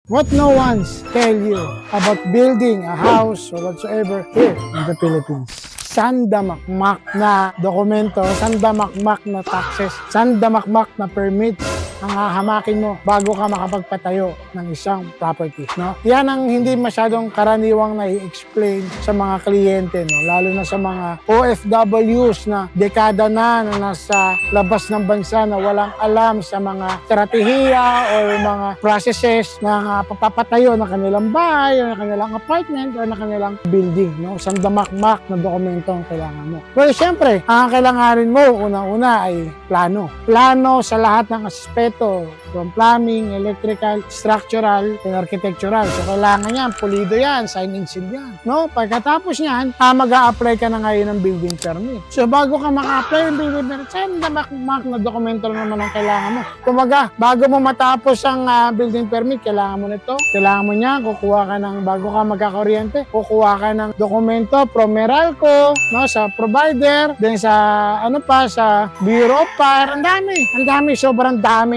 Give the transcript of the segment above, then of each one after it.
What no one's tell you about building a house or whatsoever here in the Philippines. Sandamakmak na dokumento, sandamakmak na taxes, sandamakmak na permits ang hahamakin mo bago ka makapagpatayo ng isang property, no? Yan ang hindi masyadong karaniwang na-i-explain sa mga kliyente, no? Lalo na sa mga OFWs na dekada na nasa labas ng bansa na walang alam sa mga estratehiya or mga processes na papapatayo ng kanilang bahay o ng kanilang apartment o ng kanilang building, no? Sandamakmak na dokumento ang kailangan mo. Well, syempre, ang kailanganin mo unang-una ay plano. Plano sa lahat ng aspeto, from plumbing, electrical, structural, and architectural. So, kailangan yan, pulido yan, sign and seal yan. No? Pagkatapos yan, mag-a-apply ka na ngayon ng building permit. So, bago ka maka-apply ng building permit, sandamakmak na dokumento naman ang kailangan mo. Kumaga, bago mo matapos ang building permit, kailangan mo nito. Kailangan mo niya, kukuha ka ng, bago ka magkakaryente, kukuha ka ng dokumento from Meralco, no, sa provider, then sa, sa Bureau of Fire. Ang dami, sobrang daming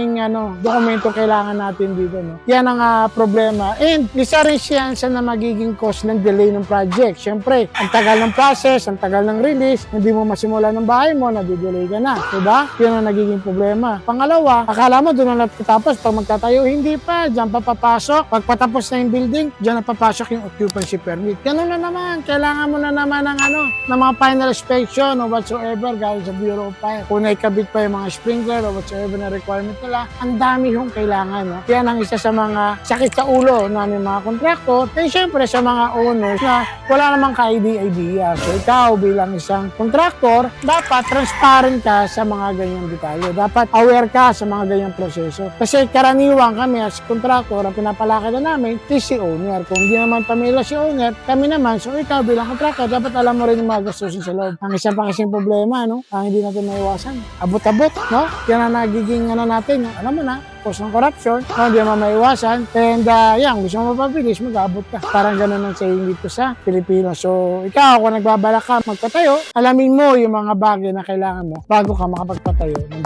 dokumento kailangan natin dito, no. Yan ang problema. And isa rin siya na magiging cause ng delay ng project. Siyempre, ang tagal ng process, ang tagal ng release, hindi mo masimula ng bahay mo, nadidelay ka na. Diba? Yan ang nagiging problema. Pangalawa, akala mo doon na tapos pag magtatayo, hindi pa. Diyan pa papasok. Pag patapos na yung building, diyan na papasok yung occupancy permit. Ganun na naman. Kailangan mo na naman ng mga final inspection o whatsoever galing sa Bureau of Fire. Kung naikabit pa yung mga sprinkler o whatsoever na requirement nila, ang dami yung kailangan. No? Yan ang isa sa mga sakit sa ulo namin mga kontraktor. And syempre sa mga owners na wala namang ka-idea. So ikaw bilang isang kontraktor, dapat transparent ka sa mga ganyang detalye. Dapat aware ka sa mga ganyang proseso. Kasi karaniwang kami as kontraktor, ang pinapalaki na namin is si owner. Kung hindi naman pamilya si owner, kami naman. So ikaw bilang kontraktor, dapat alam mo rin yung mga gastusin sa loob. Ang isa pa kasing problema, no? Ang hindi natin maiwasan. Abot-abot, no? Yan ang nagiging natin. Alam mo na, cause ng corruption, no? Hindi naman maiwasan. And yan, gusto mo mapabilis, mag-abot ka. Parang ganun ang saying dito sa Pilipinas. So ikaw, kung nagbabalak ka magpatayo, alamin mo yung mga bagay na kailangan mo bago ka makapagpatayo ng